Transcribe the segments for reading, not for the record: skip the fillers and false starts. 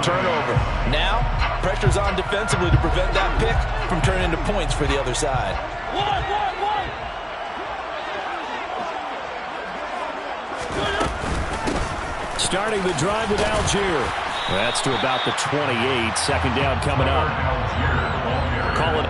turnover. Now, pressure's on defensively to prevent that pick from turning into points for the other side. Starting the drive with Algier. That's to about the 28. Second down coming up. Call it.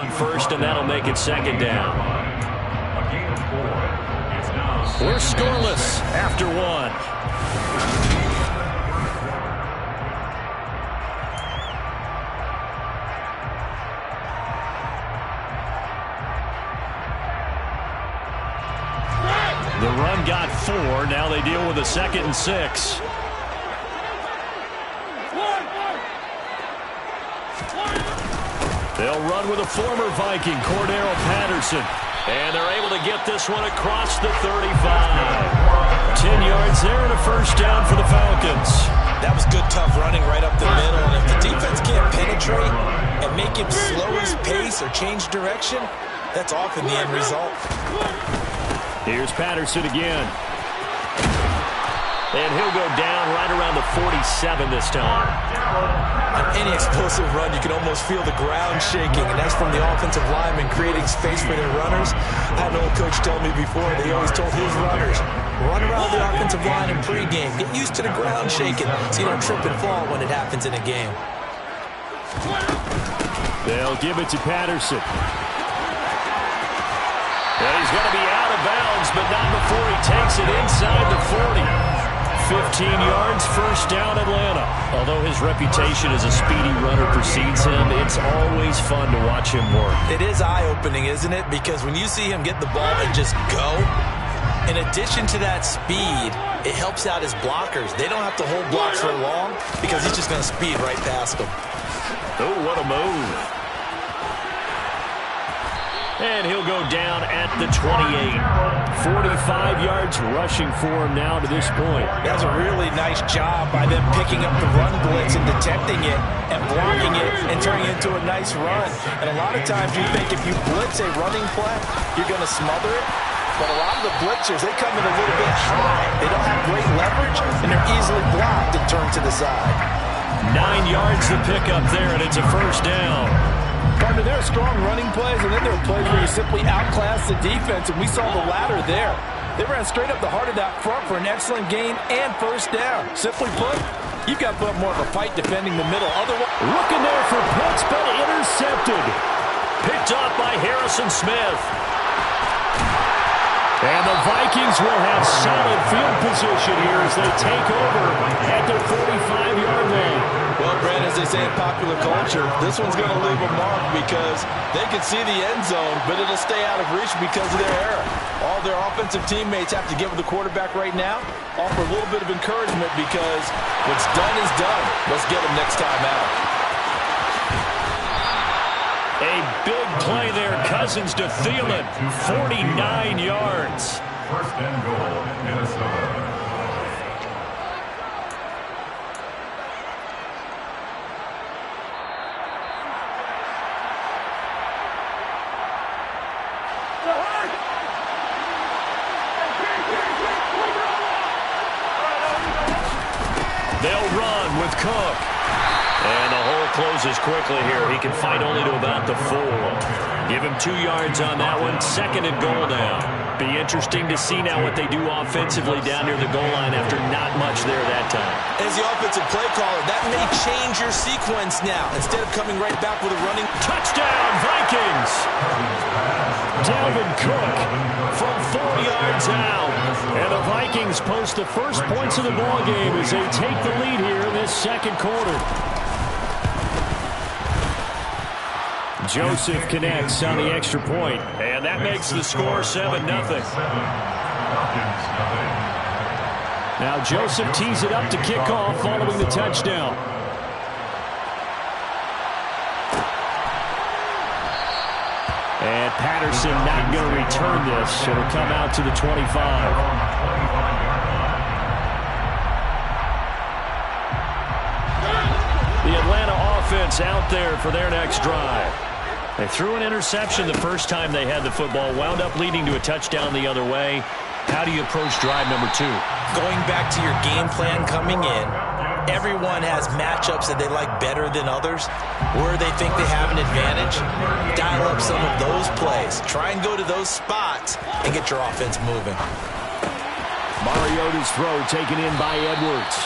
On first, and that'll make it second down. We're scoreless after one. The run got 4. Now they deal with a 2nd and 6. They'll run with a former Viking, Cordero Patterson. And they're able to get this one across the 35. 10 yards there and a first down for the Falcons. That was good, tough running right up the middle. And if the defense can't penetrate and make him slow his pace or change direction, that's often the end result. Here's Patterson again. And he'll go down right around the 47 this time. On any explosive run, you can almost feel the ground shaking, and that's from the offensive linemen creating space for their runners. I had an old coach tell me before, they always told his runners, run around the offensive line in pregame. Get used to the ground shaking so you don't trip and fall when it happens in a game. They'll give it to Patterson. And he's going to be out of bounds, but not before he takes it inside the 40. 15 yards, first down, Atlanta. Although his reputation as a speedy runner precedes him, it's always fun to watch him work. It is eye-opening, isn't it? Because when you see him get the ball and just go, in addition to that speed, it helps out his blockers. They don't have to hold blocks for long because he's just going to speed right past them. Oh, what a move. And he'll go down at the 28. 45 yards rushing for him now to this point. That's a really nice job by them picking up the run blitz and detecting it and blocking it and turning it into a nice run. And a lot of times you think if you blitz a running play, you're going to smother it. But a lot of the blitzers, they come in a little bit high. They don't have great leverage, and they're easily blocked and turned to the side. 9 yards to pick up there, and it's a first down. Partner, there are strong running plays, and then there are plays where you simply outclass the defense, and we saw the latter there. They ran straight up the heart of that front for an excellent gain and first down. Simply put, you've got to put up more of a fight defending the middle. Otherwise, looking there for Pitts, but intercepted. Picked off by Harrison Smith. And the Vikings will have solid field position here as they take over at their 45-yard line. Well, Brad, as they say in popular culture, this one's going to leave a mark because they can see the end zone, but it'll stay out of reach because of their error. All their offensive teammates have to give the quarterback right now, offer a little bit of encouragement because what's done is done. Let's get them next time out. A big play there, Cousins to Thielen, 49 yards. First and goal, Minnesota. They'll run with Cook. And the hole closes quickly here. He can fight only to about the 4. Give him 2 yards on that one. Second and goal now. Be interesting to see now what they do offensively down near the goal line after not much there that time. As the offensive play caller, that may change your sequence now. Instead of coming right back with a running touchdown, Vikings! Dalvin Cook from 4 yards out. And the Vikings post the first points of the ball game as they take the lead here in this second quarter. Joseph connects on the extra point, and that makes the score 7-0. Now Joseph tees it up to kick off following the touchdown. And Patterson not going to return this. It'll come out to the 25. The Atlanta offense out there for their next drive. They threw an interception the first time they had the football, wound up leading to a touchdown the other way. How do you approach drive number 2? Going back to your game plan coming in, everyone has matchups that they like better than others, where they think they have an advantage. Dial up some of those plays. Try and go to those spots and get your offense moving. Mariota's throw taken in by Edwards.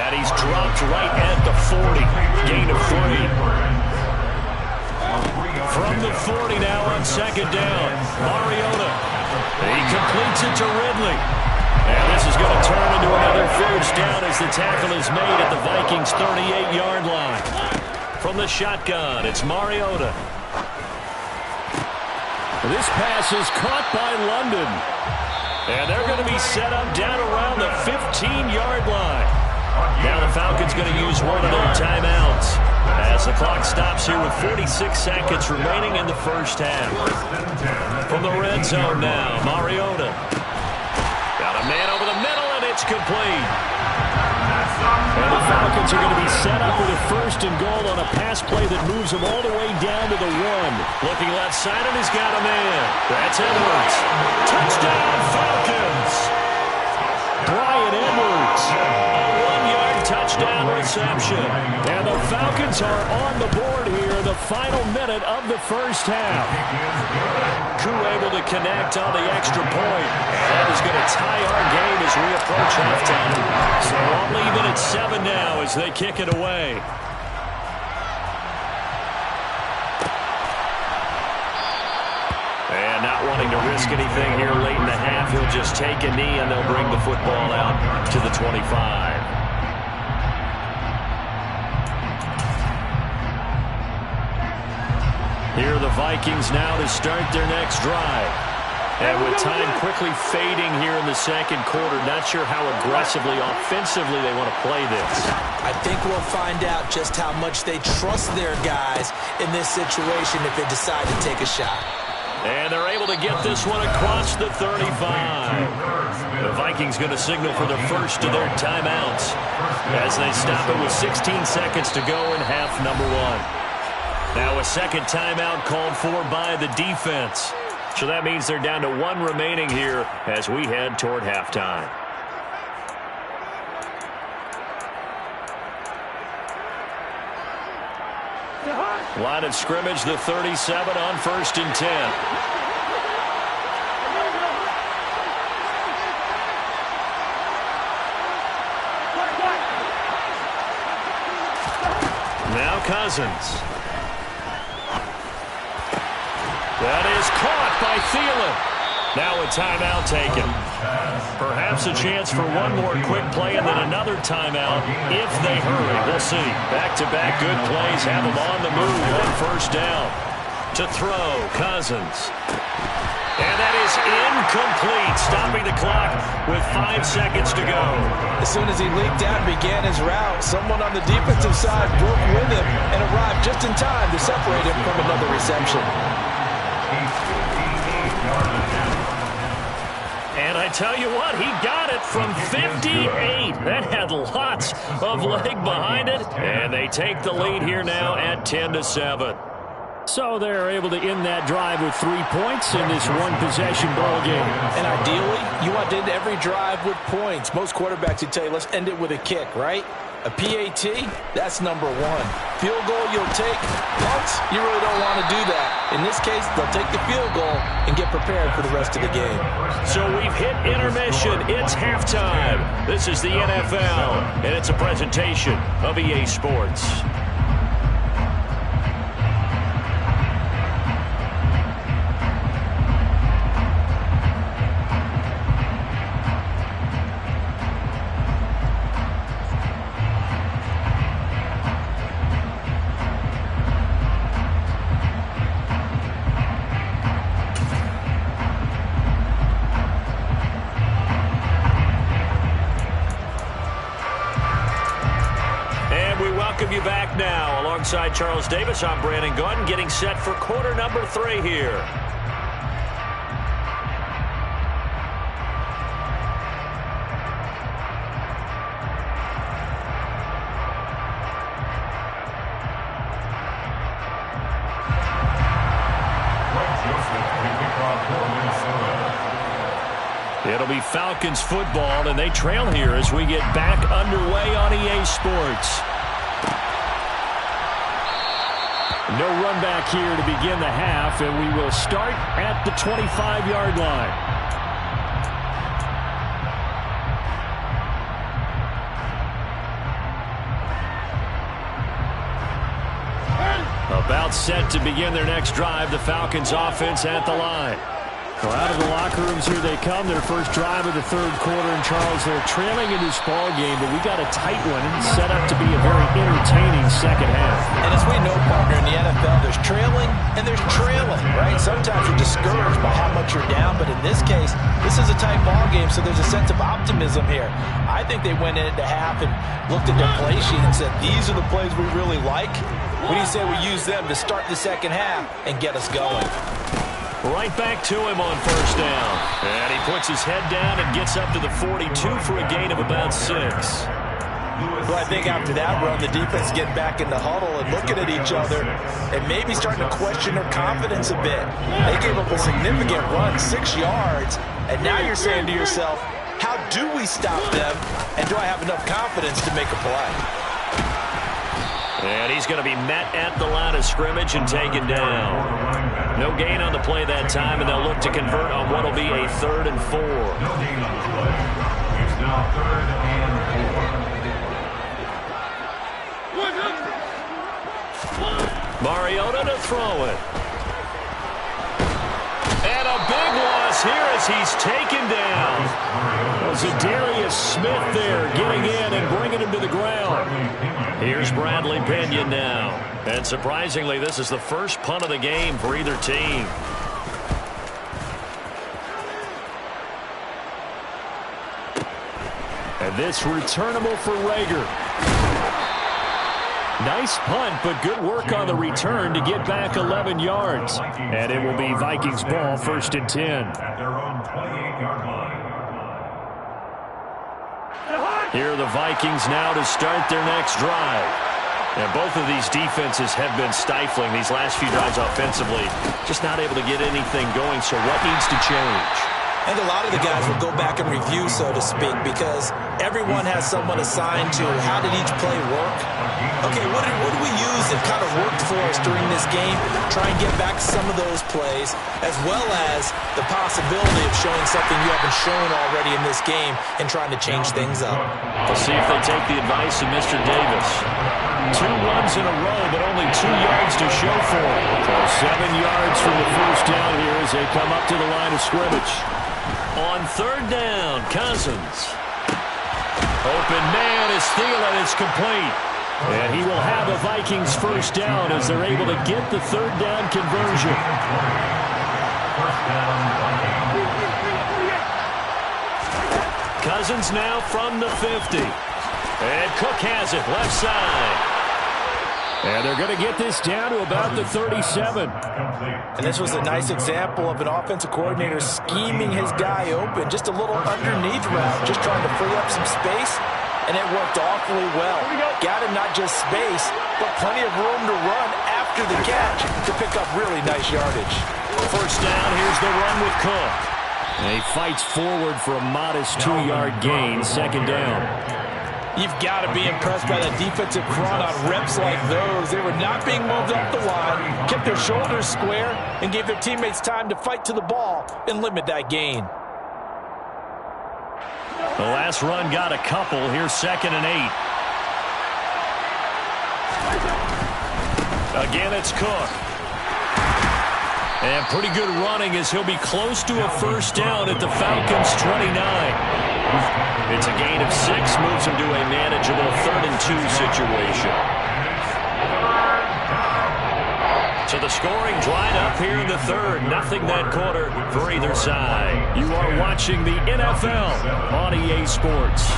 And he's dropped right at the 40. Gain of 3. From the 40 now on second down. Mariota. He completes it to Ridley. And this is going to turn into another first down as the tackle is made at the Vikings' 38-yard line. From the shotgun, it's Mariota. This pass is caught by London. And they're going to be set up down around the 15-yard line. Now the Falcons going to use one of their timeouts as the clock stops here with 46 seconds remaining in the first half. From the red zone now, Mariota. Got a man over the middle, and it's complete. And the Falcons are going to be set up with a first and goal on a pass play that moves them all the way down to the 1. Looking left side, and he's got a man. That's Edwards. Touchdown, Falcons! Brian Edwards. Touchdown reception. And the Falcons are on the board here in the final minute of the first half. Koo able to connect on the extra point. And that is going to tie our game as we approach halftime. So all even at 7 now as they kick it away. And not wanting to risk anything here late in the half, he'll just take a knee and they'll bring the football out to the 25. Here are the Vikings now to start their next drive. And with time quickly fading here in the second quarter, not sure how aggressively, offensively they want to play this. I think we'll find out just how much they trust their guys in this situation if they decide to take a shot. And they're able to get this one across the 35. The Vikings going to signal for the first of their timeouts as they stop it with 16 seconds to go in half number 1. Now a second timeout called for by the defense. So that means they're down to 1 remaining here as we head toward halftime. Line of scrimmage, the 37 on 1st and 10. Now Cousins. That is caught by Thielen. Now a timeout taken. Perhaps a chance for one more quick play and then another timeout if they hurry. We'll see. Back-to-back good plays have them on the move on first down. To throw, Cousins. And that is incomplete, stopping the clock with 5 seconds to go. As soon as he leaped out and began his route, someone on the defensive side broke with him and arrived just in time to separate him from another reception. And I tell you what, he got it from 58. That had lots of leg behind it. And they take the lead here now at 10-7. So they're able to end that drive with 3 points in this one-possession ball game. And ideally, you want to end every drive with points. Most quarterbacks would tell you, let's end it with a kick, right? A PAT, that's number one. Field goal you'll take. Punts, you really don't want to do that. In this case, they'll take the field goal and get prepared for the rest of the game. So we've hit intermission. It's halftime. This is the NFL, and it's a presentation of EA Sports. Welcome you back now. Alongside Charles Davis, I'm Brandon Gunn, getting set for quarter number 3 here. It'll be Falcons football, and they trail here as we get back underway on EA Sports. No run back here to begin the half, and we will start at the 25-yard line. About set to begin their next drive, the Falcons offense at the line. Well, out of the locker rooms here they come, their first drive of the third quarter. And Charles, they're trailing in this ball game, but we got a tight one set up to be a very entertaining second half. And as we know, partner, in the NFL, there's trailing and there's trailing, right? Sometimes you're discouraged by how much you're down, but in this case, this is a tight ball game, so there's a sense of optimism here. I think they went into half and looked at their play sheet and said, these are the plays we really like. What do you say we use them to start the second half and get us going? Right back to him on first down. And he puts his head down and gets up to the 42 for a gain of about 6. Well, I think after that run, the defense get back in the huddle and looking at each other and maybe starting to question their confidence a bit. They gave up a significant run, 6 yards, and now you're saying to yourself, how do we stop them, and do I have enough confidence to make a play? And he's going to be met at the line of scrimmage and taken down. No gain on the play that time, and they'll look to convert on what will be a 3rd and 4. No gain on the play. It's now 3rd and 4. Mariota to throw it. And a big loss here as he's taken down. Zadarius Smith there getting in and bringing him to the ground. Here's Bradley Pinion now. And surprisingly, this is the first punt of the game for either team. And this returnable for Rager. Nice punt, but good work on the return to get back 11 yards. And it will be Vikings ball, 1st and 10. At their own 28-yard line. Here are the Vikings now to start their next drive. And both of these defenses have been stifling these last few drives offensively. Just not able to get anything going, so what needs to change? I think a lot of the guys will go back and review, so to speak, because everyone has someone assigned to how did each play work. Okay, what did we use that kind of worked for us during this game? Try and get back some of those plays, as well as the possibility of showing something you haven't shown already in this game and trying to change things up. We'll see if they take the advice of Mr. Davis. 2 runs in a row, but only 2 yards to show for it. So 7 yards from the first down here as they come up to the line of scrimmage. On 3rd down, Cousins. Open man is Thielen. It's complete. And he will have a Vikings first down as they're able to get the 3rd down conversion. Cousins now from the 50. And Cook has it, left side. And they're going to get this down to about the 37. And this was a nice example of an offensive coordinator scheming his guy open. Just a little underneath route, just trying to free up some space. And it worked awfully well. Got him not just space, but plenty of room to run after the catch to pick up really nice yardage. First down, here's the run with Cook. And he fights forward for a modest 2-yard gain, 2nd down. You've got to be impressed by that defensive front on reps like those. They were not being moved off the line, kept their shoulders square, and gave their teammates time to fight to the ball and limit that gain. The last run got a couple. Here's 2nd and 8. Again, it's Cook. And pretty good running as he'll be close to a first down at the Falcons' 29. It's a gain of 6, moves him to a manageable 3rd and 2 situation. So the scoring dried up here in the 3rd. Nothing that quarter for either side. You are watching the NFL on EA Sports.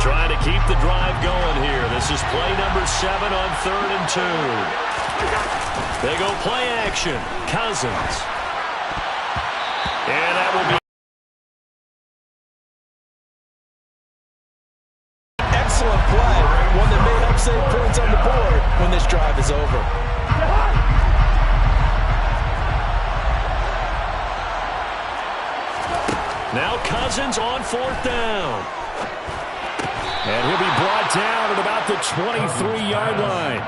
Trying to keep the drive going here. This is play number 7 on 3rd and 2. They go play action. Cousins. And that will be excellent play. One that may help save points on the board when this drive is over. Now Cousins on 4th down. And he'll be brought down at about the 23-yard line.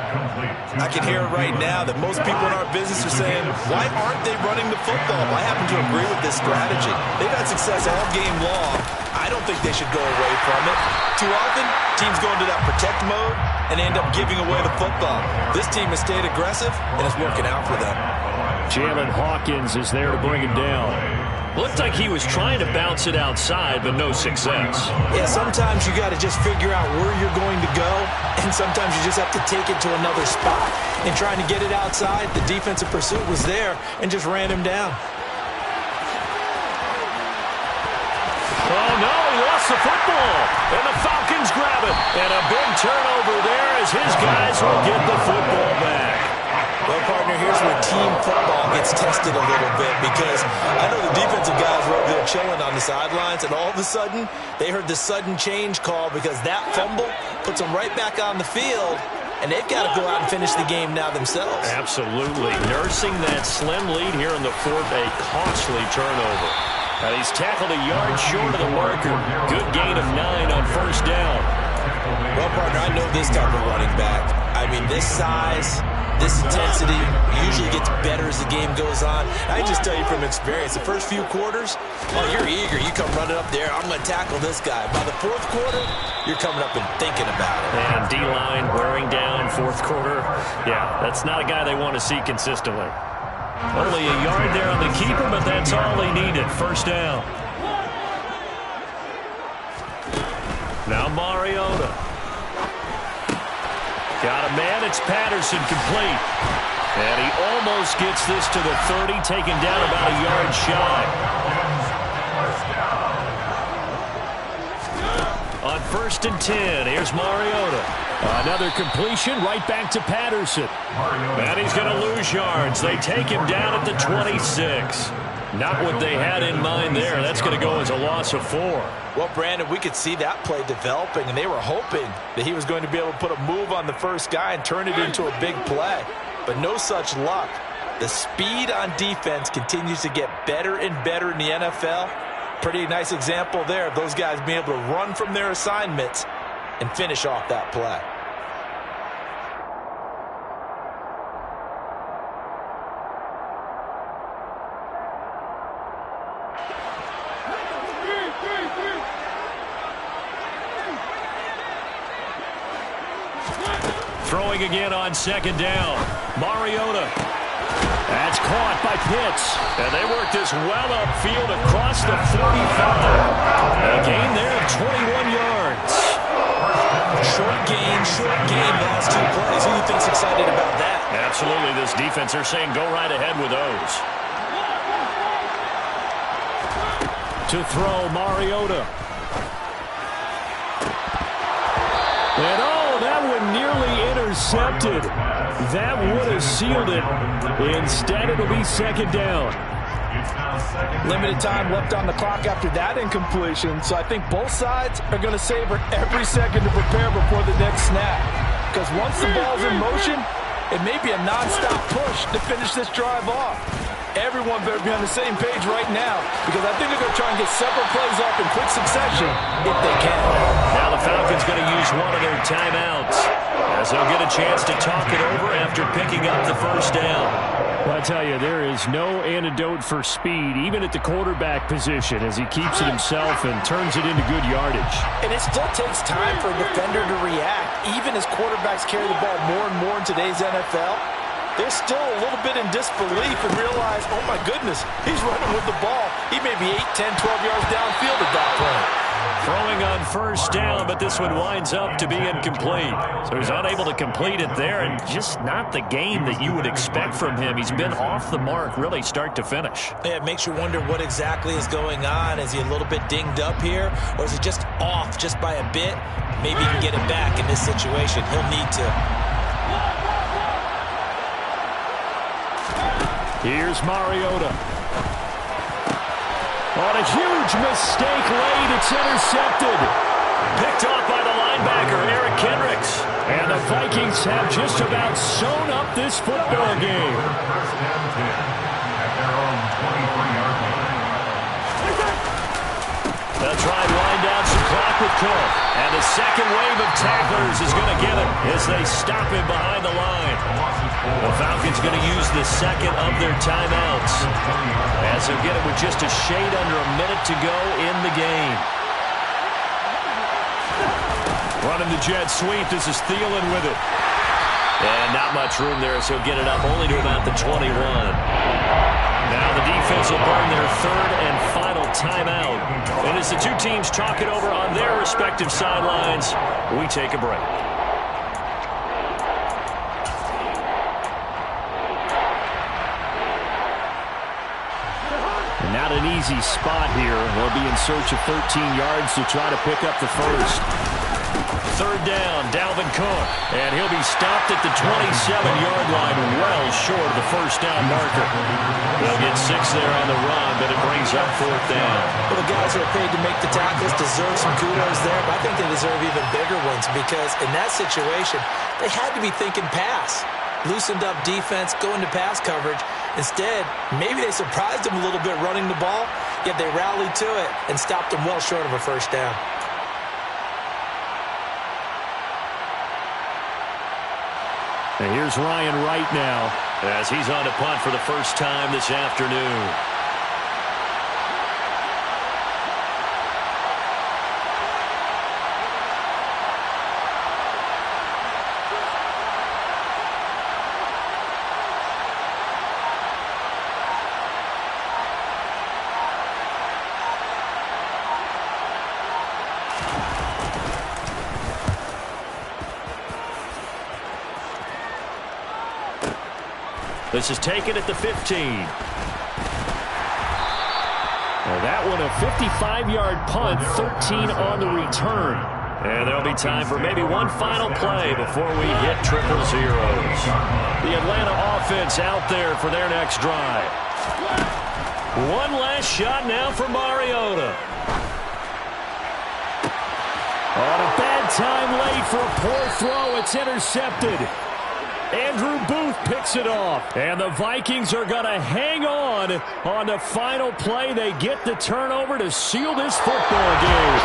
I can hear it right now that most people in our business are saying, why aren't they running the football? I happen to agree with this strategy. They've had success all game long. I don't think they should go away from it. Too often, teams go into that protect mode and end up giving away the football. This team has stayed aggressive, and it's working out for them. Jalen Hawkins is there to bring him down. Looked like he was trying to bounce it outside, but no success. Yeah, sometimes you got to just figure out where you're going to go, and sometimes you just have to take it to another spot. And trying to get it outside, the defensive pursuit was there and just ran him down. Oh, no, he lost the football. And the Falcons grab it. And a big turnover there as his guys will get the football back. Well, partner, here's where team football gets tested a little bit because I know the defensive guys were over there chilling on the sidelines, and all of a sudden, they heard the sudden change call because that fumble puts them right back on the field, and they've got to go out and finish the game now themselves. Absolutely. Nursing that slim lead here in the 4th, a costly turnover. And he's tackled a yard short of the marker. Good gain of 9 on first down. Well, partner, I know this type of running back. I mean, this size, this intensity usually gets better as the game goes on. I just tell you from experience, the first few quarters, oh, you're eager. You come running up there, I'm going to tackle this guy. By the 4th quarter, you're coming up and thinking about it. And D-line wearing down 4th quarter. Yeah, that's not a guy they want to see consistently. Only a yard there on the keeper, but that's all he needed. First down. Now Mariota. Got a man. It's Patterson complete. And he almost gets this to the 30, taken down about a yard shy. On 1st and 10, here's Mariota. Another completion right back to Patterson. And he's going to lose yards. They take him down at the 26. Not what they had in mind there. That's going to go as a loss of 4. Well, Brandon, we could see that play developing, and they were hoping that he was going to be able to put a move on the first guy and turn it into a big play. But no such luck. The speed on defense continues to get better and better in the NFL. Pretty nice example there of those guys being able to run from their assignments and finish off that play. Throwing again on 2nd down. Mariota. That's caught by Pitts. And they work this well upfield across the 45. A gain there of 21 yards. Short gain, last 2 plays. Who do you think's excited about that? Absolutely. This defense, they're saying go right ahead with those. To throw, Mariota. And that one nearly intercepted. That would have sealed it. Instead, it'll be 2nd down. Limited time left on the clock after that incompletion, so I think both sides are going to savor every second to prepare before the next snap. Because once the ball's in motion, It may be a non-stop push to finish this drive off. Everyone better be on the same page right now because I think they're going to try and get several plays off in quick succession if they can. Now the Falcons going to use one of their timeouts as they'll get a chance to talk it over after picking up the first down. Well, I tell you, there is no antidote for speed, even at the quarterback position, as he keeps it himself and turns it into good yardage. And it still takes time for a defender to react, even as quarterbacks carry the ball more and more in today's NFL. They're still a little bit in disbelief and realize, oh my goodness, he's running with the ball. He may be 8, 10, 12 yards downfield at that point. Throwing on first down, but this one winds up to be incomplete. So he's unable to complete it there, and just not the game that you would expect from him. He's been off the mark, really start to finish. Yeah, it makes you wonder what exactly is going on. Is he a little bit dinged up here, or is he just off just by a bit? Maybe he can get it back in this situation. He'll need to. Here's Mariota. On a huge mistake late, it's intercepted. Picked off by the linebacker, Eric Kendricks. And the Vikings have just about sewn up this football game. First down 10 at their own 23-yard line. They'll try and wind down some clock with Cook. And the second wave of tacklers is going to get him as they stop him behind the line. The Falcons going to use the second of their timeouts as they'll get it with just a shade under a minute to go in the game. Running the jet sweep. This is Thielen with it. And not much room there, so he'll get it up only to about the 21. Now the defense will burn their third and final timeout. And as the two teams talk it over on their respective sidelines, we take a break. Not an easy spot here. They'll be in search of 13 yards to try to pick up the first. Third down, Dalvin Cook. And he'll be stopped at the 27-yard line, well short of the first down marker. They'll get 6 there on the run, but it brings up fourth down. Well, the guys who are paid to make the tackles deserve some kudos there, but I think they deserve even bigger ones because in that situation, they had to be thinking pass. Loosened up defense, going to pass coverage. Instead, maybe they surprised them a little bit running the ball, yet they rallied to it and stopped them well short of a first down. And here's Ryan Wright now as he's on to punt for the first time this afternoon. This is taken at the 15. Well, that one a 55-yard punt, 13 on the return. And there'll be time for maybe one final play before we hit triple zeros. The Atlanta offense out there for their next drive. One last shot now for Mariota. On a bad time late for a poor throw. It's intercepted. Andrew Booth picks it off. And the Vikings are going to hang on the final play. They get the turnover to seal this football game.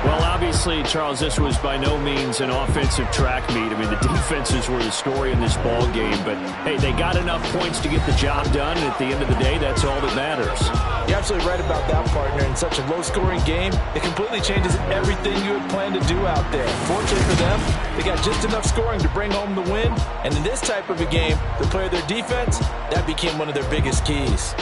Well, obviously, Charles, this was by no means an offensive track meet. I mean, the defenses were the story in this ball game. But, hey, they got enough points to get the job done. And at the end of the day, that's all that matters. You're absolutely right about that, partner. In such a low-scoring game, it completely changes everything you had planned to do out there. Fortunately for them, they got just enough scoring to bring home the win. And in this type of a game, to play their defense, that became one of their biggest keys.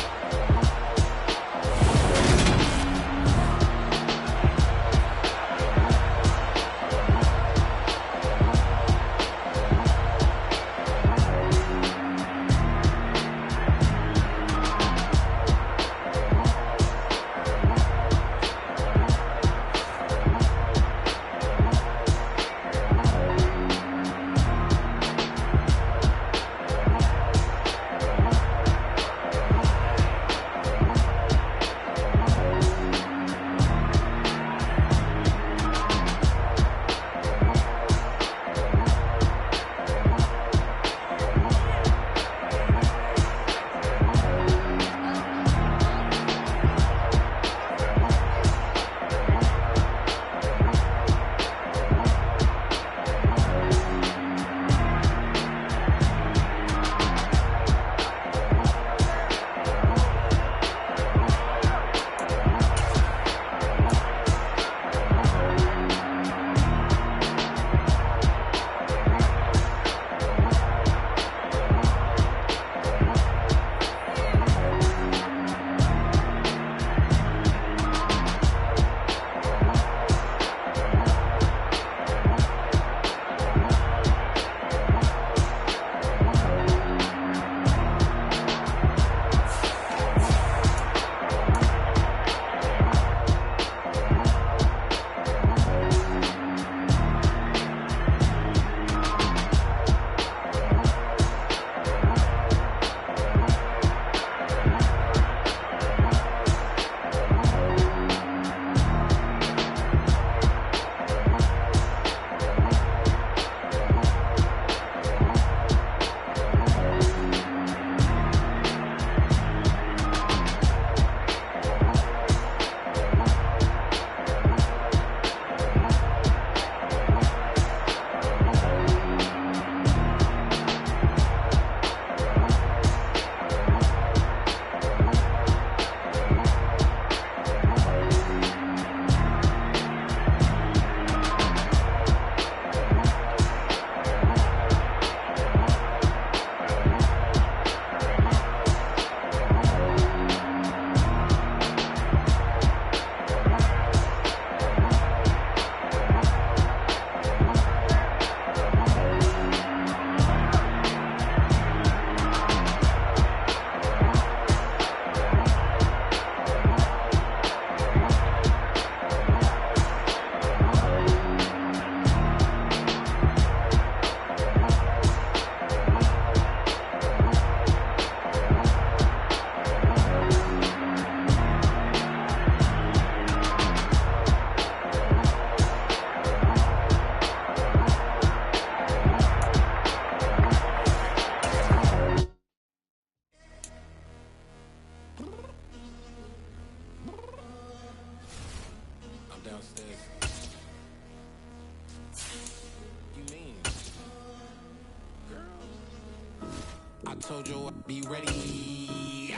told you I'd be ready.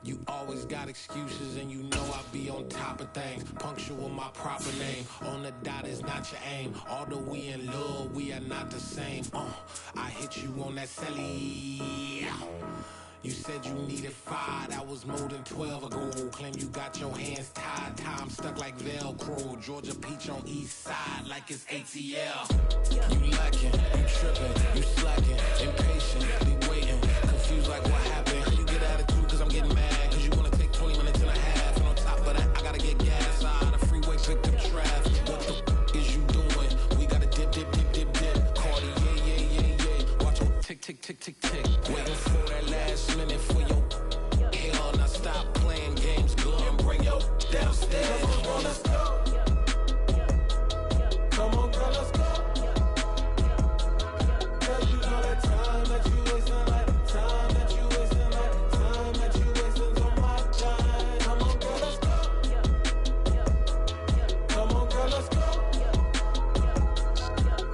You always got excuses and you know I be on top of things. Punctual my proper name. On the dot is not your aim. Although we in love, we are not the same. I hit you on that celly. You said you needed 5, that was more than 12 ago. Claim you got your hands tied, time stuck like Velcro. Georgia Peach on east side like it's ATL. You lacking, you tripping, you slacking, impatient, waiting, confused like what happened. You get attitude cause I'm getting mad, cause you wanna take 20 minutes and a half. And on top of that, I gotta get gas out of the freeway, picked up traffic. What the f is you doing? We gotta dip, dip, dip, dip, dip. Cardi, yeah. Watch your tick, tick, tick, tick, tick. Waiting for that last minute for your hell. Now stop playing games, go and bring your downstairs. Come on, let's go. Come on, girl, let's go. Cause you know that time that you wasting, like time that you wasting, like time that you wasting on my time. Come on, girl, let's go. Come on, girl, let's go.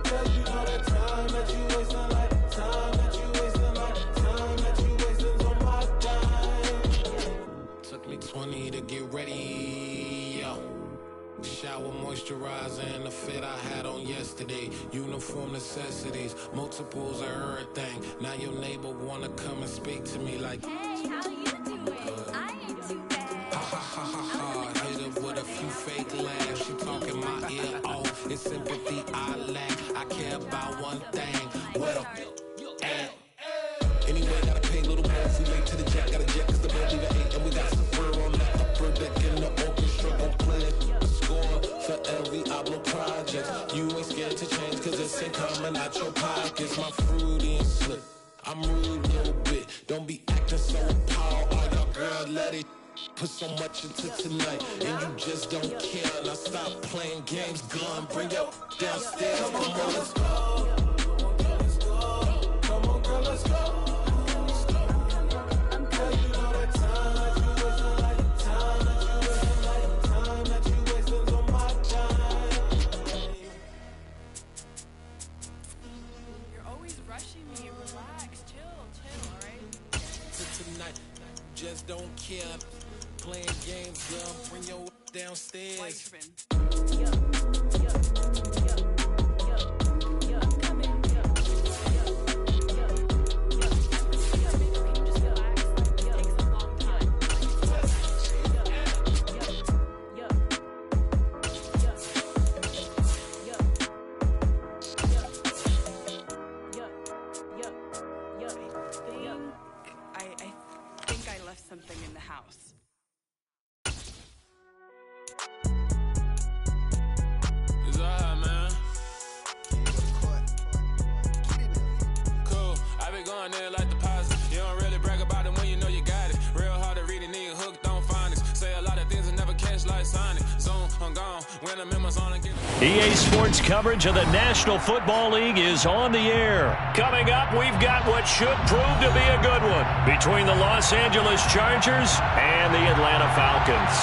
Cause you know that time that you wasting, like time that you wasting, like time that you wasting on my time. Took me 20 to get ready, yo. Shower, moisturizer, and the fit I had on yesterday. Uniform necessities, multiples of everything. Now your neighbor wanna come and speak to me like, hey, how you doing? I ain't too bad. ha ha ha ha. Hit her with a few fake laughs. She talking my ear off. It's sympathy I lack. I care about one thing. What up? Anyway, gotta pay a little more. If we late to the jet, gotta jet cause the boat leave at 8. And we got Safir on the upper deck in the orchestra. Gon' play a score for every album project. You ain't scared to change cause it's ain't coming out your pockets. My fruity and slip. I'm rude a little bit. Don't be acting so appalled. Oh, your girl, let it put so much into tonight. And you just don't care. Now stop playing games. Gun, bring your downstairs. Come on, girl, let's go. Come on, girl, let's go. Just don't care. Playing games, girl. Bring your downstairs. Something in the house. It's alright, man. Cool. I been going there like deposit. You don't really brag about it when you know you got it. Real hard to read a nigga hooked on phonics. Say a lot of things and never catch like Sonic. Zone, I'm gone. When I'm in my zone, I get EA Sports coverage of the National Football League is on the air. Coming up, we've got what should prove to be a good one between the Los Angeles Chargers and the Atlanta Falcons.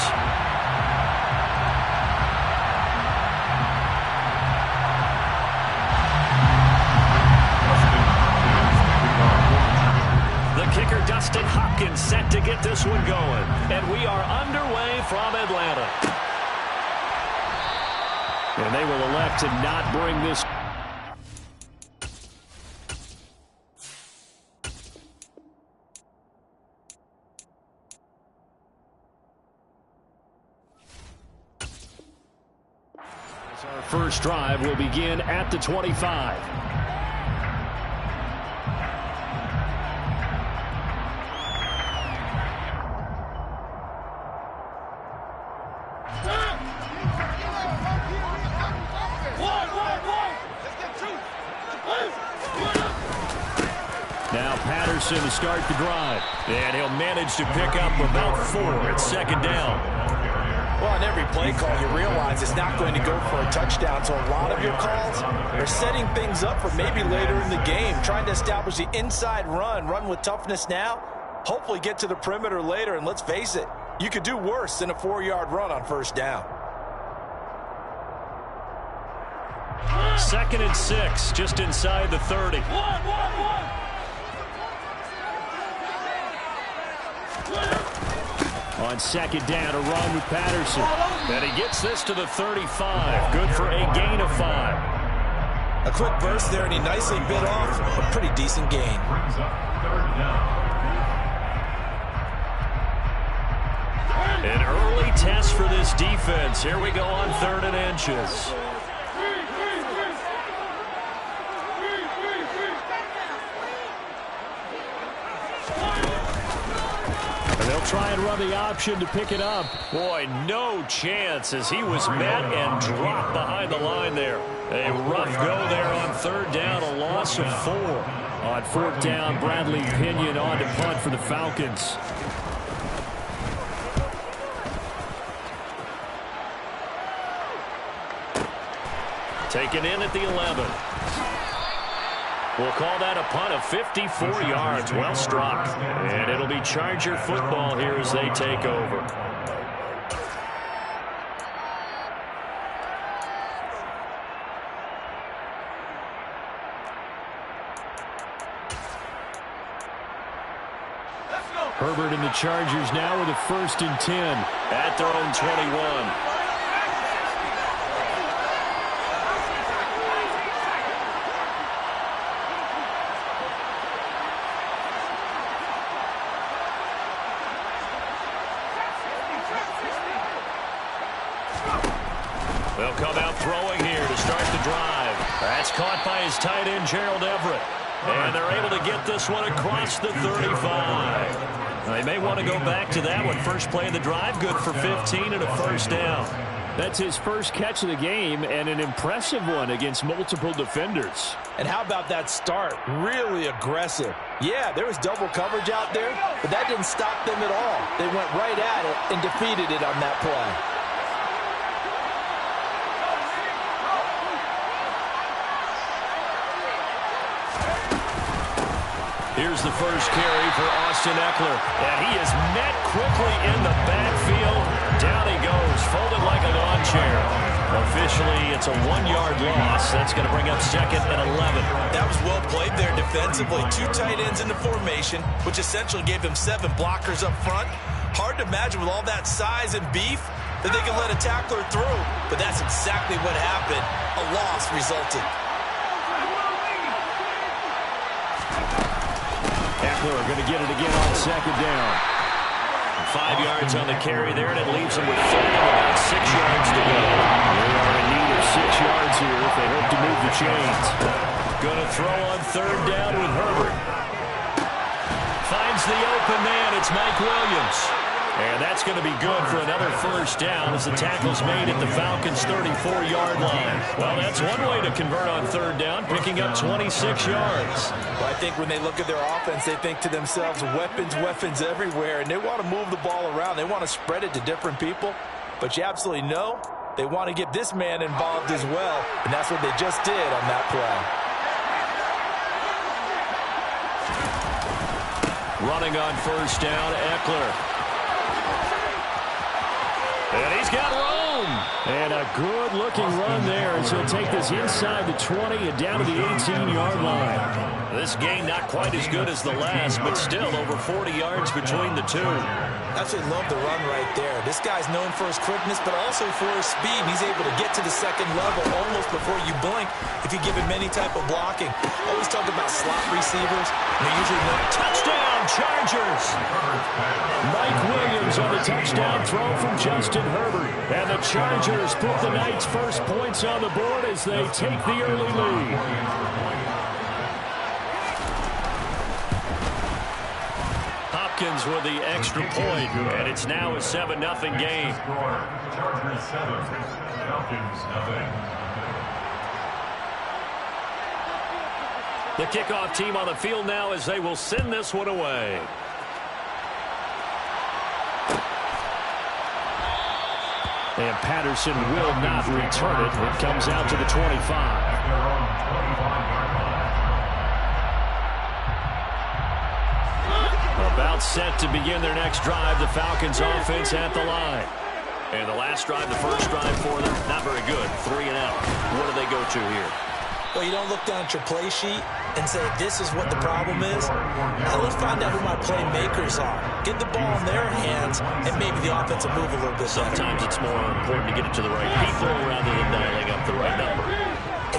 The kicker, Dustin Hopkins, set to get this one going. And we are underway from Atlanta. And they will elect to not bring this. Our first drive will begin at the 25. Now Patterson to start the drive. And he'll manage to pick up about 4 at second down. Well, on every play call, you realize it's not going to go for a touchdown. So a lot of your calls are setting things up for maybe later in the game, trying to establish the inside run with toughness now, hopefully get to the perimeter later. And let's face it, you could do worse than a 4-yard run on first down. 2nd and 6, just inside the 30. On second down, a run with Patterson. And he gets this to the 35. Good for a gain of 5. A quick burst there, and he nicely bit off a pretty decent gain. Brings up third down. An early test for this defense. Here we go on 3rd and inches. They'll try and run the option to pick it up. Boy, no chance as he was met and dropped behind the line there. A rough go there on 3rd down, a loss of 4. On 4th down, Bradley Pinion on to punt for the Falcons. Taken in at the 11. We'll call that a punt of 54 yards. Well struck. And it'll be Charger football here as they take over. Herbert and the Chargers now with a 1st and 10. At their own 21. They'll come out throwing here to start the drive. That's caught by his tight end, Gerald Everett. And they're able to get this one across the 35. They may want to go back to that one. First play of the drive, good for 15 and a 1st down. That's his first catch of the game and an impressive one against multiple defenders. And how about that start? Really aggressive. Yeah, there was double coverage out there, but that didn't stop them at all. They went right at it and defeated it on that play. Here's the first carry for Austin Eckler. And he is met quickly in the backfield. Down he goes, folded like a lawn chair. Officially, it's a 1-yard loss. That's going to bring up 2nd and 11. That was well played there defensively. 2 tight ends in the formation, which essentially gave them 7 blockers up front. Hard to imagine with all that size and beef that they can let a tackler through. But that's exactly what happened. A loss resulted. Eckler going to get it again on 2nd down. 5 yards on the carry there, and it leaves them with 30 with about 6 yards to go. They are in need of 6 yards here if they hope to move the chains. Going to throw on 3rd down with Herbert. Finds the open man. It's Mike Williams. And that's going to be good for another 1st down as the tackle's made at the Falcons' 34-yard line. Well, that's one way to convert on 3rd down, picking up 26 yards. Well, I think when they look at their offense, they think to themselves, weapons, weapons everywhere, and they want to move the ball around. They want to spread it to different people. But you absolutely know they want to get this man involved as well, and that's what they just did on that play. Running on 1st down, Eckler. And he's got room. And a good-looking run there as he'll take this inside the 20 and down to the 18-yard line. This game not quite as good as the last, but still over 40 yards between the two. Absolutely love the run right there. This guy's known for his quickness, but also for his speed. He's able to get to the 2nd level almost before you blink if you give him any type of blocking. Always talk about slot receivers. They usually know. Touchdown, Chargers! Mike Williams on the touchdown throw from Justin Herbert. And the Chargers put the Knights' first points on the board as they take the early lead. Hopkins with the extra point, and it's now a 7-0 game. Chargers 7, Falcons 0. The kickoff team on the field now as they will send this one away. And Patterson will not return it. It comes out to the 25. About set to begin their next drive, the Falcons offense at the line. And the last drive, the first drive for them, not very good. 3 and out. What do they go to here? Well, you don't look down at your play sheet and say, this is what the problem is. Now, let's find out who my playmakers are. Get the ball in their hands, and maybe the offense will move a little bit. Sometimes it's more important to get it to the right people rather than dialing up the right number.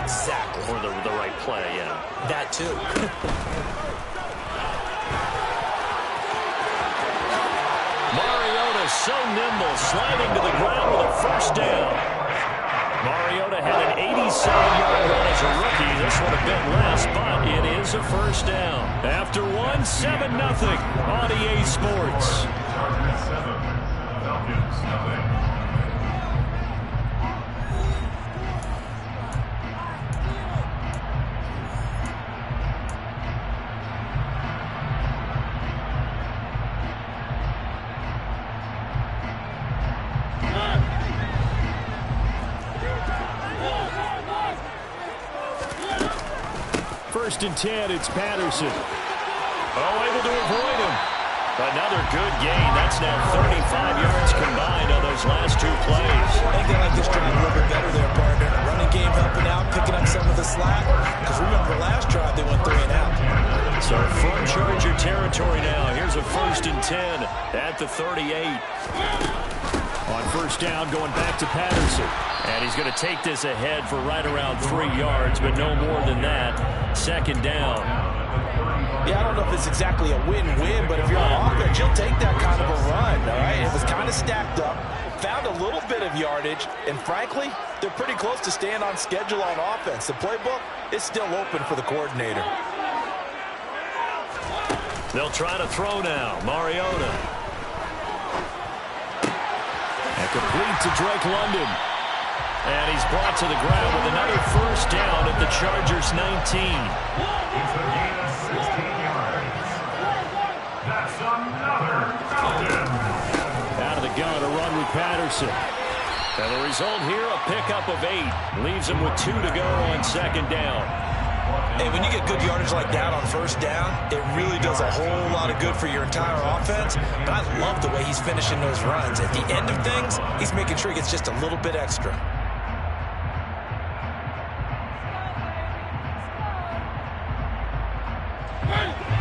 Exactly. Or the right play, yeah. That too. Mariota so nimble, sliding to the ground with a first down. Mariota had an 87-yard run as a rookie. This one a bit less, but it is a first down. After one, 7-0 on EA Sports. Chargers 7, Falcons 0. First and 10, it's Patterson. Oh, able to avoid him. Another good gain. That's now 35 yards combined on those last two plays. I think they like this drive a little bit better there, partner. Running game helping out, picking up some of the slack. Because remember, last drive they went 3 and out. So from Charger territory now. Here's a first and 10 at the 38. On first down, going back to Patterson. And he's going to take this ahead for right around 3 yards, but no more than that. Second down. Yeah, I don't know if it's exactly a win-win, but if you're on offense, you'll take that kind of a run, all right? It was kind of stacked up, found a little bit of yardage, and frankly, they're pretty close to staying on schedule on offense. The playbook is still open for the coordinator. They'll try to throw now. Mariota. And complete to Drake London. And he's brought to the ground with another first down at the Chargers 19. It's a gain of 16 yards. That's another Falcon. Out of the gun, a run with Patterson. And the result here, a pickup of 8. Leaves him with 2 to go on second down. Hey, when you get good yardage like that on first down, it really does a whole lot of good for your entire offense. But I love the way he's finishing those runs. At the end of things, he's making sure he gets just a little bit extra.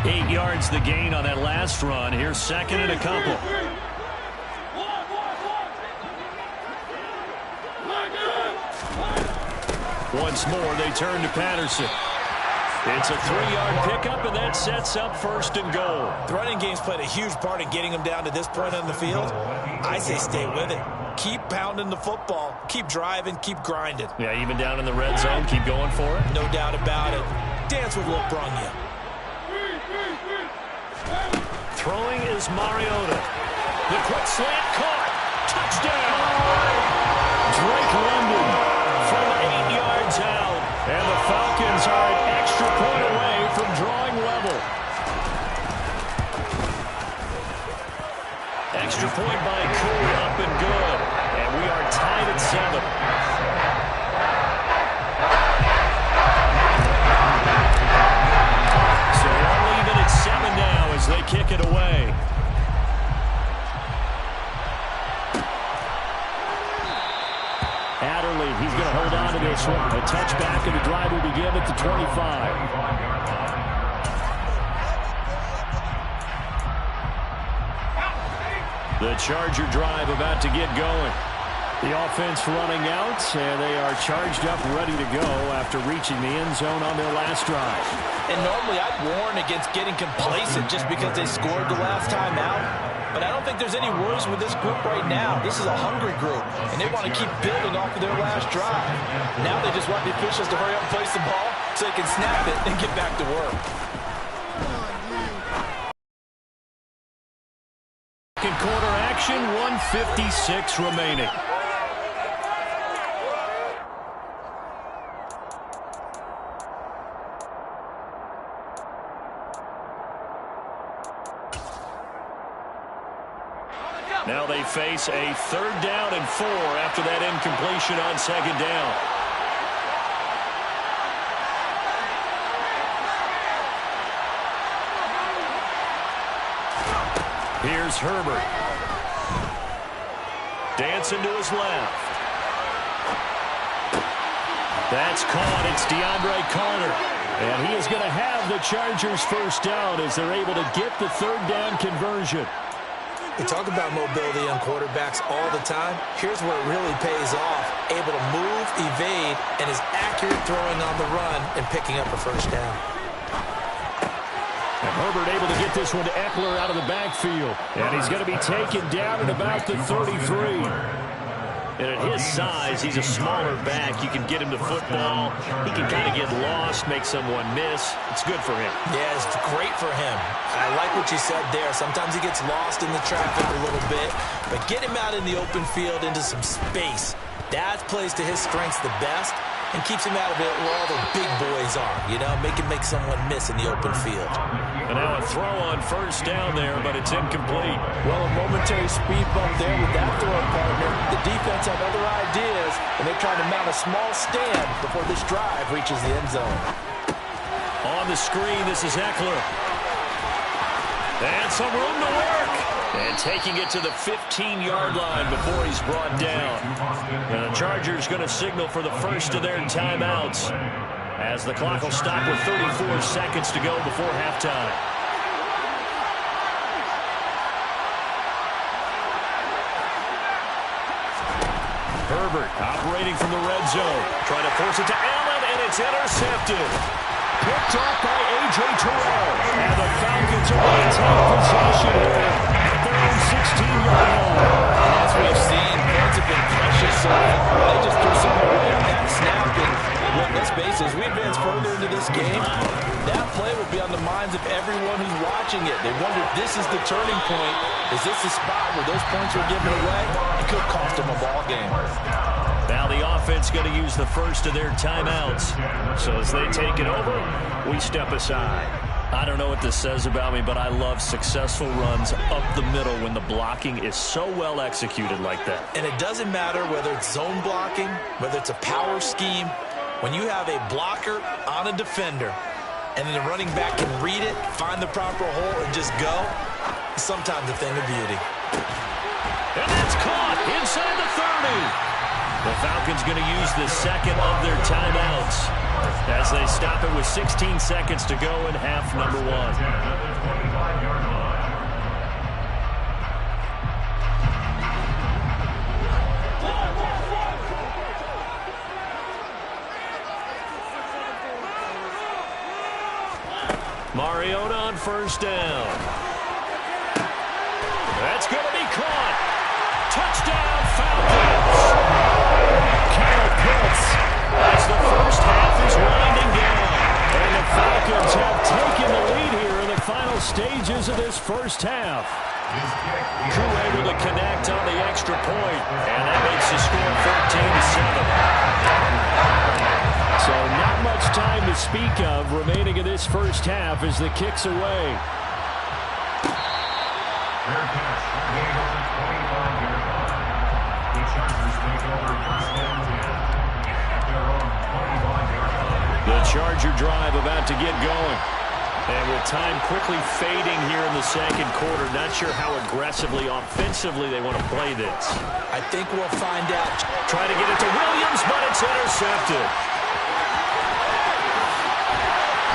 Eight yards the gain on that last run. Here's second and a couple. Once more, they turn to Patterson. It's a 3-yard pickup, and that sets up first and goal. The running game's played a huge part in getting him down to this point on the field. I say stay with it. Keep pounding the football. Keep driving. Keep grinding. Yeah, even down in the red zone, keep going for it. No doubt about it. Dance with what brung you. Throwing is Mariota. The quick slant caught. Touchdown. Drake London from 8 yards out. And the Falcons are an extra point away from drawing level. Extra point by Cool, up and good. And we are tied at 7. So we're leaving at 7 now as they kick it away. Adderley, he's going to hold on to this one. A touchback, and the drive will begin at the 25. The Charger drive about to get going. The offense running out, and they are charged up, ready to go after reaching the end zone on their last drive. And normally I'd warn against getting complacent just because they scored the last time out. But I don't think there's any worries with this group right now. This is a hungry group, and they want to keep building off of their last drive. Now they just want the officials to hurry up and place the ball so they can snap it and get back to work. Second quarter action, 1:56 remaining. Now they face a 3rd down and 4 after that incompletion on second down. Here's Herbert. Dancing to his left. That's caught. It's DeAndre Carter. And he is going to have the Chargers first down as they're able to get the third down conversion. We talk about mobility on quarterbacks all the time. Here's where it really pays off. Able to move, evade, and is accurate throwing on the run and picking up a first down. And Herbert able to get this one to Eckler out of the backfield. And he's going to be taken down at about the 33. And at his size, he's a smaller back. You can get him to football. He can kind of get lost, make someone miss. It's good for him. Yeah, it's great for him. I like what you said there. Sometimes he gets lost in the traffic a little bit, but get him out in the open field into some space. That plays to his strengths the best and keeps him out of it where all the big boys are, you know, make someone miss in the open field. And now a throw on first down there, but it's incomplete. Well, a momentary speed bump there with that throw partner. The defense had other ideas, and they're trying to mount a small stand before this drive reaches the end zone. On the screen, this is Eckler. And some room to work. And taking it to the 15-yard line before he's brought down. And the Chargers going to signal for the first of their timeouts as the clock will stop with 34 seconds to go before halftime. Herbert operating from the red zone. Trying to force it to Allen, and it's intercepted. Picked off by A.J. Terrell. And the Falcons are going to take possession here at their own 16-yard line. As we've seen, fans have been precious so far. They just threw something away on that snap. And let's face it, as we advance further into this game, that play will be on the minds of everyone who's watching it. They wonder if this is the turning point. Is this the spot where those points were given away? It could cost them a ball game. Now the offense going to use the first of their timeouts. So as they take it over, we step aside. I don't know what this says about me, but I love successful runs up the middle when the blocking is so well executed like that. And it doesn't matter whether it's zone blocking, whether it's a power scheme. When you have a blocker on a defender, and then the running back can read it, find the proper hole, and just go, it's sometimes a thing of beauty. And that's caught inside the 30. The Falcons going to use the second of their timeouts as they stop it with 16 seconds to go in half number one. Mariota on first down. That's going to be caught. Touchdown, Falcons. As the first half is winding down. And the Falcons have taken the lead here in the final stages of this first half. Drew able to connect on the extra point, and that makes the score 14-7. So not much time to speak of remaining in this first half as the kick's away. Fair catch. Game over 25-yard line. The Chargers take over first down 10 at their own 25-yard line. The Charger drive about to get going. And with time quickly fading here in the second quarter, not sure how aggressively, offensively they want to play this. I think we'll find out. Trying to get it to Williams, but it's intercepted.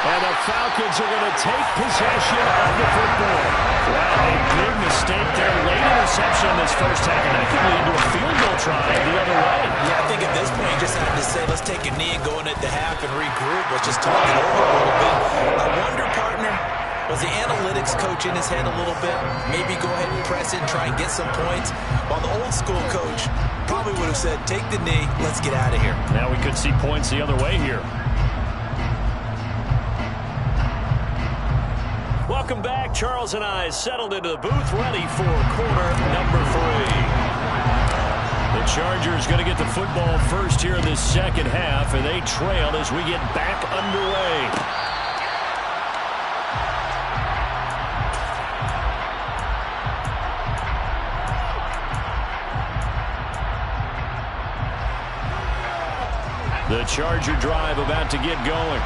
And the Falcons are going to take possession of the football. Wow, a big mistake there. Late interception in this first half, and that could lead to a field goal try the other way. Yeah, I think at this point you just have to say, let's take a knee and go in at the half and regroup. Let's just talk it over a little bit. I wonder, partner, was the analytics coach in his head a little bit? Maybe go ahead and press it and try and get some points. While the old school coach probably would have said, take the knee, let's get out of here. Now we could see points the other way here. Welcome back. Charles and I settled into the booth, ready for quarter number 3. The Chargers going to get the football first here in this second half, and they trail as we get back underway. The Charger drive about to get going.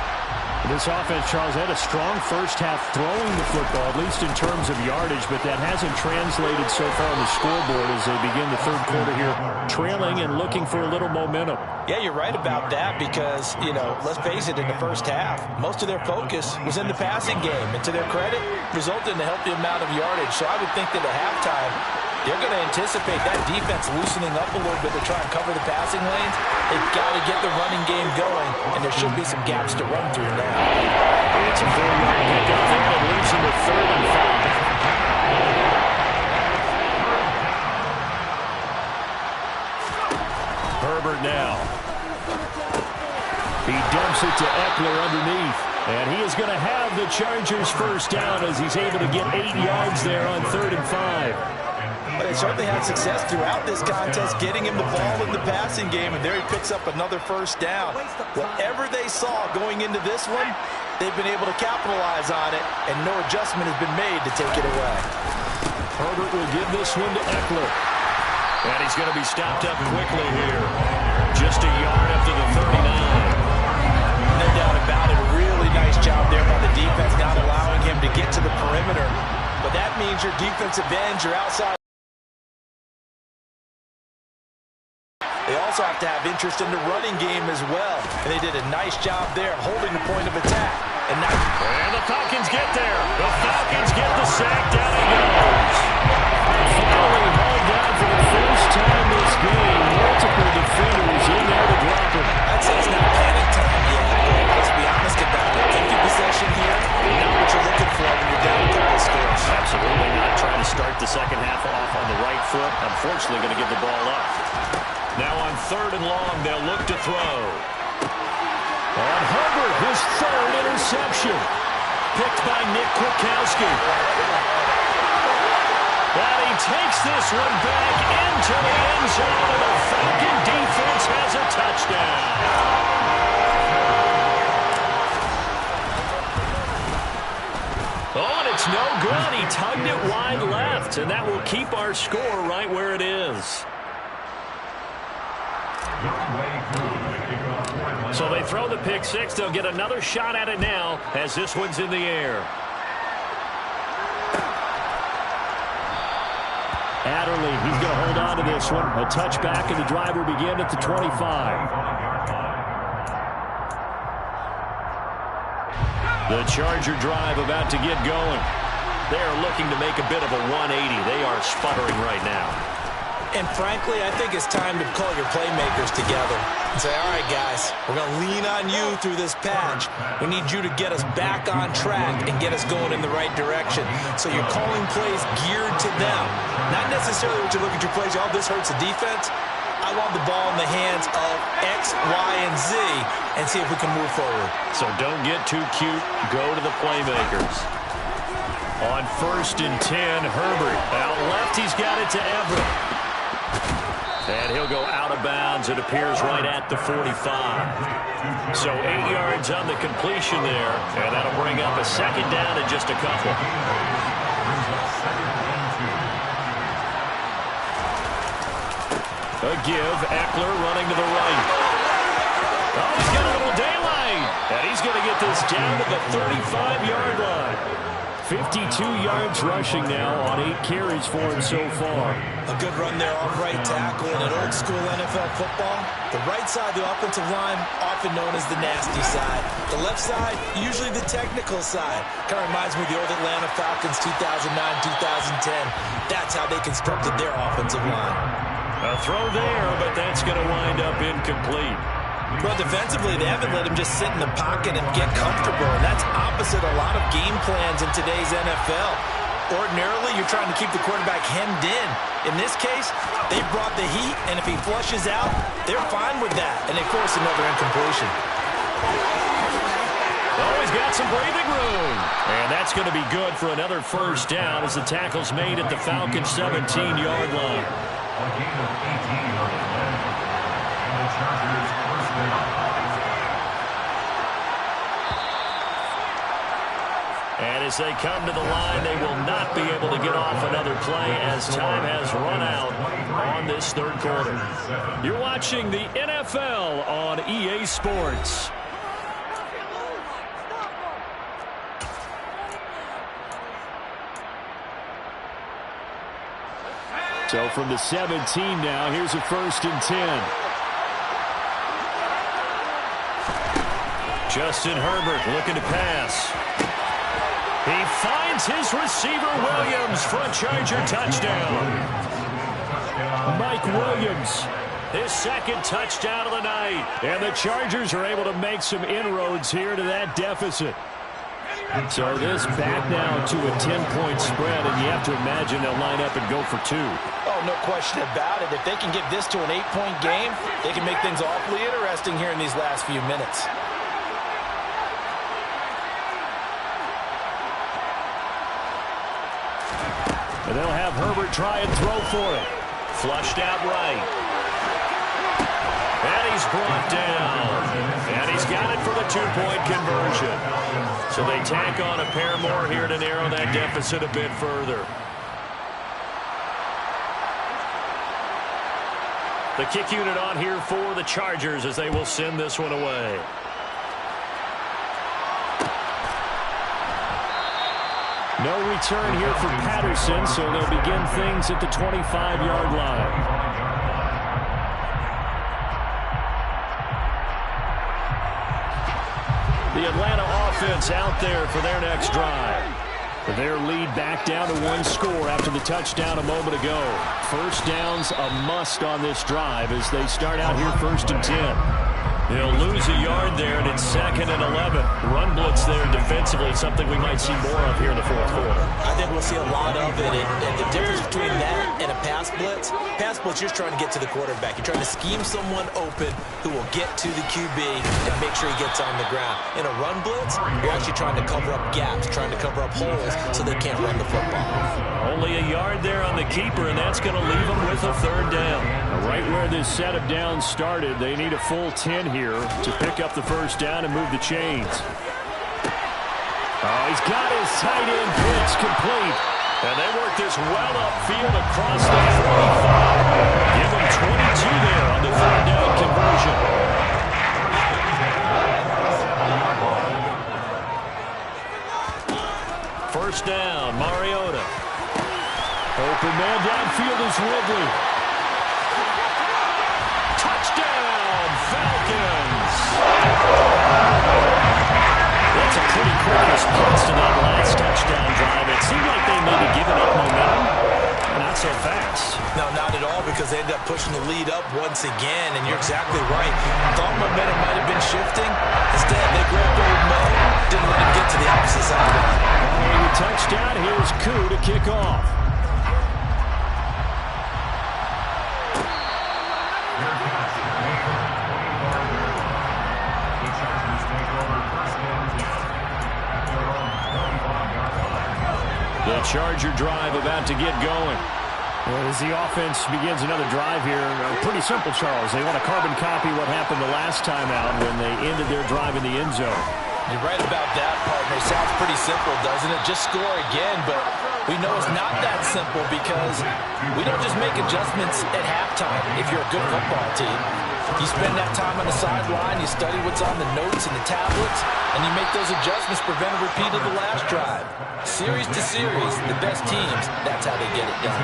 This offense, Charles, had a strong first half throwing the football, at least in terms of yardage, but that hasn't translated so far on the scoreboard as they begin the third quarter here, trailing and looking for a little momentum. Yeah, you're right about that because, let's face it, in the first half, most of their focus was in the passing game. And to their credit, resulted in a healthy amount of yardage. So I would think that at halftime, they're going to anticipate that defense loosening up a little bit to try and cover the passing lanes. They've got to get the running game going, and there should be some gaps to run through now. It's a 4-yard pickup there that leaves them with 3rd and 5. Herbert now. He dumps it to Eckler underneath. And he is going to have the Chargers first down as he's able to get 8 yards there on 3rd and 5. But they certainly had success throughout this contest, getting him the ball in the passing game, and there he picks up another first down. Whatever they saw going into this one, they've been able to capitalize on it, and no adjustment has been made to take it away. Herbert will give this one to Eckler. And he's going to be stopped up quickly here. Just a yard after the 39. No doubt about it. A really nice job there by the defense, not allowing him to get to the perimeter. But that means your defensive ends, your outside. They also have to have interest in the running game as well. And they did a nice job there holding the point of attack. And the Falcons get there. The Falcons get the sack. Down he goes. Finally hauled down for the first time this game. Multiple defenders in there to drop him. I'd say it's not panic time yet. Let's be honest about it. Empty possession here, not what you're looking for when you're down a couple scores. Absolutely not. Trying to start the second half off on the right foot. Unfortunately, going to give the ball up. Now on 3rd and long, they'll look to throw. On Herbert, his 3rd interception. Picked by Nick Kwiatkowski. And he takes this one back into the end zone, and the Falcon defense has a touchdown. Oh, and it's no good. He tugged it wide left, and that will keep our score right where it is. So they throw the pick six. They'll get another shot at it now as this one's in the air. Adderley, he's going to hold on to this one. A touchback, and the drive will begin at the 25. The Charger drive about to get going. They are looking to make a bit of a 180. They are sputtering right now. And frankly, I think it's time to call your playmakers together and say, all right, guys, we're going to lean on you through this patch. We need you to get us back on track and get us going in the right direction. So you're calling plays geared to them. Not necessarily what you look at your plays, oh, this hurts the defense. I want the ball in the hands of X, Y, and Z and see if we can move forward. So don't get too cute. Go to the playmakers. On 1st and 10, Herbert. Out left, he's got it to Everett. And he'll go out of bounds. It appears right at the 45. So 8 yards on the completion there. And that'll bring up a second down in just a couple. A give. Eckler running to the right. Oh, he's got a little daylight. And he's going to get this down to the 35-yard line. 52 yards rushing now on 8 carries for him so far. A good run there off right tackle in an old-school NFL football. The right side of the offensive line, often known as the nasty side. The left side, usually the technical side. Kind of reminds me of the old Atlanta Falcons 2009-2010. That's how they constructed their offensive line. A throw there, but that's going to wind up incomplete. Well, defensively, they haven't let him just sit in the pocket and get comfortable, and that's opposite a lot of game plans in today's NFL. Ordinarily, you're trying to keep the quarterback hemmed in. In this case, they brought the heat, and if he flushes out, they're fine with that, and they force another incompletion. Oh, he's got some breathing room. And that's going to be good for another first down as the tackle's made at the Falcons' 17-yard line. A gain of 18 on the play. And the Chargers first down. And as they come to the line, they will not be able to get off another play as time has run out on this third quarter. You're watching the NFL on EA Sports. So from the 17 now, here's a 1st and 10. Justin Herbert looking to pass. He finds his receiver, Williams, for a Charger touchdown. Mike Williams, His 2nd touchdown of the night. and the Chargers are able to make some inroads here to that deficit. So this back now to a 10-point spread, and you have to imagine they'll line up and go for 2. Oh, no question about it. If they can get this to an 8-point game, they can make things awfully interesting here in these last few minutes. And they'll have Herbert try and throw for it. Flushed out right. And he's brought down. And he's got it for the 2-point conversion. So they tack on a pair more here to narrow that deficit a bit further. The kick unit on here for the Chargers as they will send this one away. No return here for Patterson, so they'll begin things at the 25-yard line. The Atlanta offense out there for their next drive. Their lead back down to 1 score after the touchdown a moment ago. First down's a must on this drive as they start out here 1st and 10. They'll lose a yard there, and it's 2nd and 11. Run blitz there defensively, something we might see more of here in the 4th quarter. I think we'll see a lot of it. And the difference between that and a pass blitz, you're trying to get to the quarterback. You're trying to scheme someone open who will get to the QB and make sure he gets on the ground. In a run blitz, you're actually trying to cover up gaps, trying to cover up holes so they can't run the football. Only a yard there on the keeper, and that's going to leave them with a 3rd down. Right where this set of downs started, they need a full 10 here to pick up the 1st down and move the chains. Oh, he's got his tight end blitz complete. And they work this well upfield across the 45. Give them 22 there on the 3rd down conversion. First down, Mariota. Open man downfield is Ridley. Touchdown, Falcons. That's a pretty quick response to that last touchdown drive. It seemed like they may be giving up momentum. Not so fast. No, not at all, because they ended up pushing the lead up once again, and you're exactly right. Thought momentum might have been shifting. Instead, they grabbed old Mo, didn't let him get to the opposite side. Following the touchdown, here's Koo to kick off. The Charger drive about to get going. As the offense begins another drive here, pretty simple, Charles. They want to carbon copy what happened the last time out when they ended their drive in the end zone. You're right about that, partner. Sounds pretty simple, doesn't it? Just score again, but we know it's not that simple because we don't just make adjustments at halftime if you're a good football team. You spend that time on the sideline, you study what's on the notes and the tablets, and you make those adjustments, prevent a repeat of the last drive. Series to series, the best teams, that's how they get it done.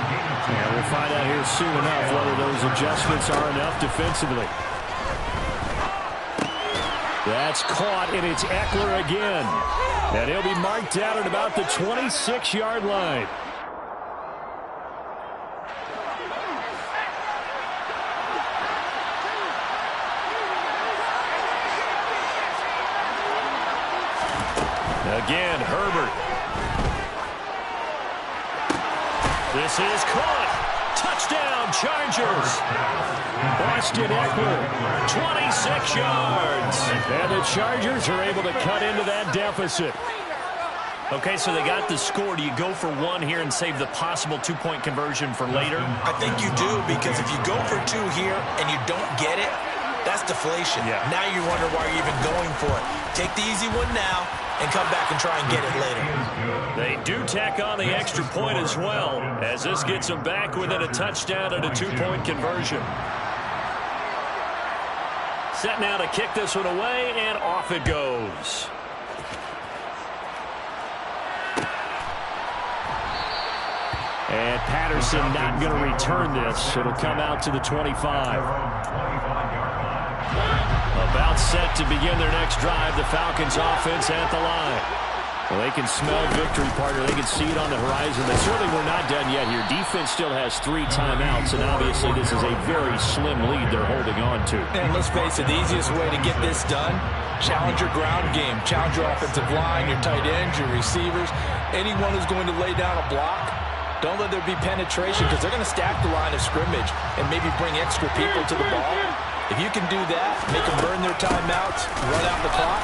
Yeah, we'll find out here soon enough whether those adjustments are enough defensively. That's caught, and it's Eckler again. And he'll be marked out at about the 26-yard line. Again, Herbert. This is caught. Touchdown, Chargers. Austin Eckler. 26 yards. And the Chargers are able to cut into that deficit. Okay, so they got the score. Do you go for 1 here and save the possible 2-point conversion for later? I think you do, because if you go for 2 here and you don't get it, that's deflation. Yeah. Now you wonder why you're even going for it. Take the easy one now and come back and try and get it later. They do tack on the extra point as well, as this gets them back within a touchdown and a 2-point conversion. Set now to kick this one away, and off it goes. And Patterson not going to return this. It'll come out to the 25. About set to begin their next drive. The Falcons offense at the line. Well, they can smell victory, partner. They can see it on the horizon. But certainly we're not done yet here. Defense still has 3 timeouts, and obviously this is a very slim lead they're holding on to. And let's face it, the easiest way to get this done, challenge your ground game. Challenge your offensive line, your tight ends, your receivers, anyone who's going to lay down a block. Don't let there be penetration because they're going to stack the line of scrimmage and maybe bring extra people to the ball. If you can do that, make them burn their timeouts, run out the clock,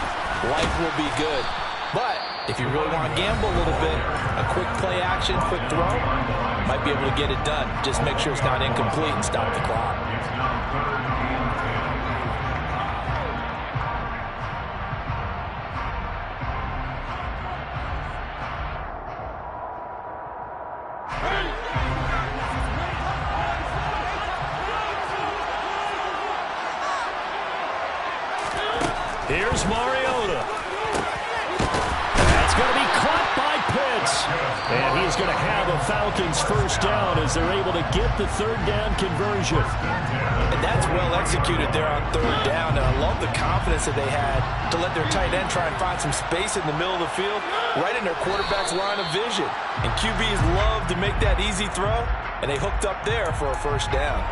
life will be good. But if you really want to gamble a little bit, a quick play action, quick throw, might be able to get it done. Just make sure it's not incomplete and stop the clock. Here's Mariota. That's going to be caught by Pitts. And he's going to have a Falcons first down as they're able to get the third down conversion. And that's well executed there on third down. And I love the confidence that they had to let their tight end try and find some space in the middle of the field, right in their quarterback's line of vision. And QBs love to make that easy throw, and they hooked up there for a first down.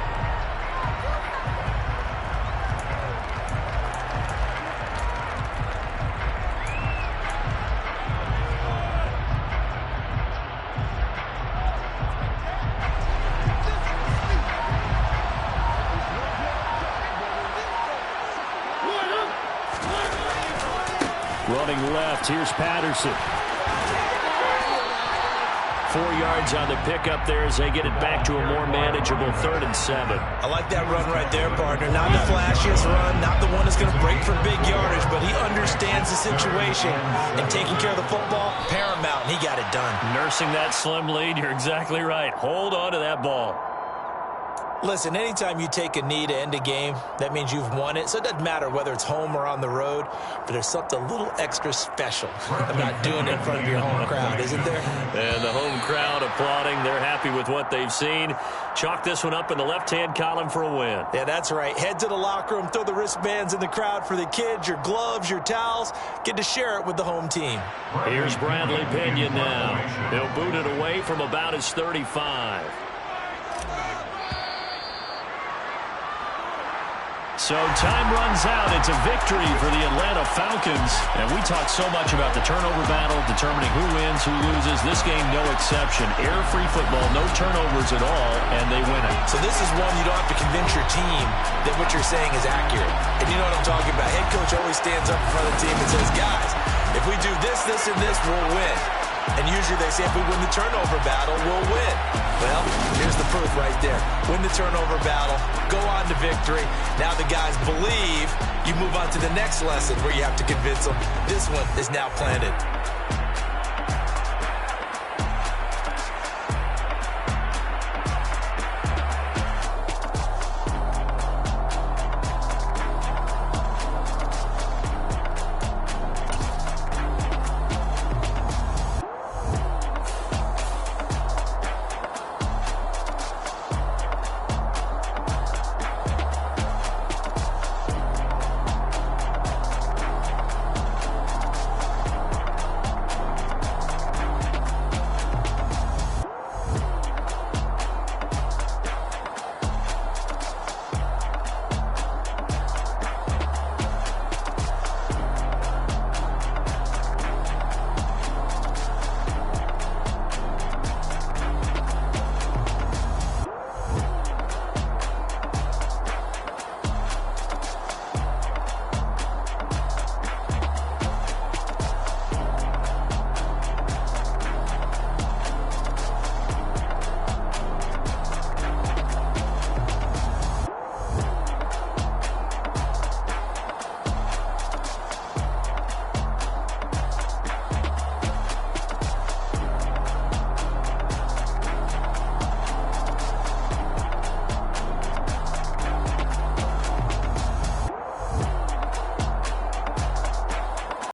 Running left, here's Patterson. 4 yards on the pickup there as they get it back to a more manageable 3rd and 7. I like that run right there, partner. Not the flashiest run, not the one that's going to break for big yardage, but he understands the situation, and taking care of the football, paramount, and he got it done. Nursing that slim lead, you're exactly right. Hold on to that ball. Listen, anytime you take a knee to end a game, that means you've won it. So it doesn't matter whether it's home or on the road, but there's something a little extra special about doing it in front of your home crowd, isn't there? And the home crowd applauding. They're happy with what they've seen. Chalk this one up in the left-hand column for a win. Yeah, that's right. Head to the locker room, throw the wristbands in the crowd for the kids, your gloves, your towels. Get to share it with the home team. Here's Bradley Pinion now. He'll boot it away from about his 35. So time runs out. It's a victory for the Atlanta Falcons. And we talked so much about the turnover battle, determining who wins, who loses. This game, no exception. Error-free football, no turnovers at all, and they win it. So this is one you don't have to convince your team that what you're saying is accurate. And you know what I'm talking about. Head coach always stands up in front of the team and says, guys, if we do this, this, and this, we'll win. And usually they say if we win the turnover battle, we'll win. Well, here's the proof right there. Win the turnover battle, go on to victory. Now the guys believe. You move on to the next lesson where you have to convince them this one is now planted.